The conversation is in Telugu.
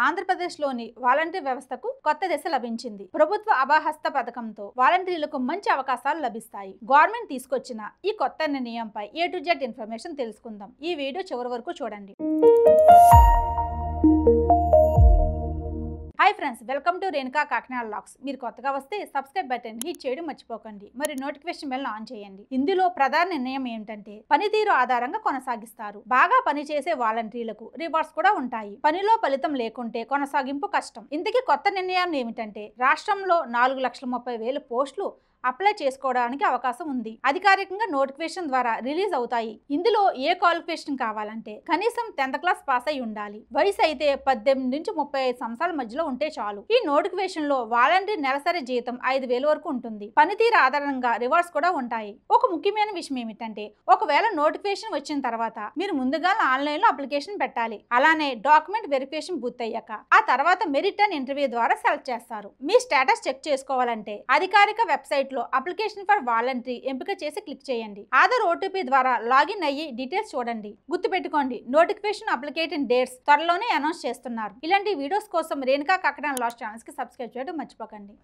ఆంధ్రప్రదేశ్లోని వాలంటీర్ వ్యవస్థకు కొత్త దిశ లభించింది. ప్రభుత్వ అభయహస్త పథకంతో వాలంటీర్లకు మంచి అవకాశాలు లభిస్తాయి. గవర్నమెంట్ తీసుకొచ్చిన ఈ కొత్త నిర్ణయంపై A to Z ఇన్ఫర్మేషన్ తెలుసుకుందాం. ఈ వీడియో చివరి వరకు చూడండి. Hi friends, welcome to Renuka Kakinada vlogs. మీరు కొత్తగా వస్తే సబ్స్క్రైబ్ బటన్ హిట్ చేయడం మర్చిపోకండి. మరి నోటిఫికేషన్ బెల్ ఆన్ చేయండి. ఇందులో ప్రధాన నిర్ణయం ఏంటంటే పనితీరు ఆధారంగా కొనసాగిస్తారు. బాగా పనిచేసే వాలంటీర్లకు రివార్డ్స్ కూడా ఉంటాయి. పనిలో ఫలితం లేకుంటే కొనసాగింపు కష్టం. ఇంతకీ కొత్త నిర్ణయం ఏమిటంటే రాష్ట్రంలో 4,30,000 పోస్టులు అప్లై చేసుకోవడానికి అవకాశం ఉంది. అధికారికంగా నోటిఫికేషన్ ద్వారా రిలీజ్ అవుతాయి. ఇందులో ఏ క్వాలిఫికేషన్ కావాలంటే కనీసం 10th క్లాస్ పాస్ అయి ఉండాలి. వయసు అయితే 18 నుంచి 35 సంవత్సరాల మధ్యలో ఉంటే చాలు. ఈ నోటిఫికేషన్ లో వాలంటీర్ నెలసరి జీతం 5,000 వరకు ఉంటుంది. పనితీరు ఆధారంగా రివార్డ్స్ కూడా ఉంటాయి. ఒక ముఖ్యమైన విషయం ఏమిటంటే ఒకవేళ నోటిఫికేషన్ వచ్చిన తర్వాత మీరు ముందుగా ఆన్లైన్ లో అప్లికేషన్ పెట్టాలి. అలానే డాక్యుమెంట్ వెరిఫికేషన్ పూర్తయ్యాక ఆ తర్వాత మెరిట్ అండ్ ఇంటర్వ్యూ ద్వారా సెలెక్ట్ చేస్తారు. మీ స్టేటస్ చెక్ చేసుకోవాలంటే అధికారిక వెబ్సైట్ లో అప్లికేషన్ ఫర్ వాలంటరీ ఎంపిక చేసి క్లిక్ చేయండి. ఆధార్ OTP ద్వారా లాగిన్ అయ్యి డీటెయిల్స్ చూడండి. గుర్తుపెట్టుకోండి, నోటిఫికేషన్ అప్లికేషన్ డేట్స్ త్వరలోనే అనౌన్స్ చేస్తున్నారు. ఇలాంటి వీడియోస్ కోసం రేణుకా కాకినాడ వ్లాగ్స్ ఛానల్స్ కి సబ్స్క్రైబ్ చేయడం మర్చిపోకండి.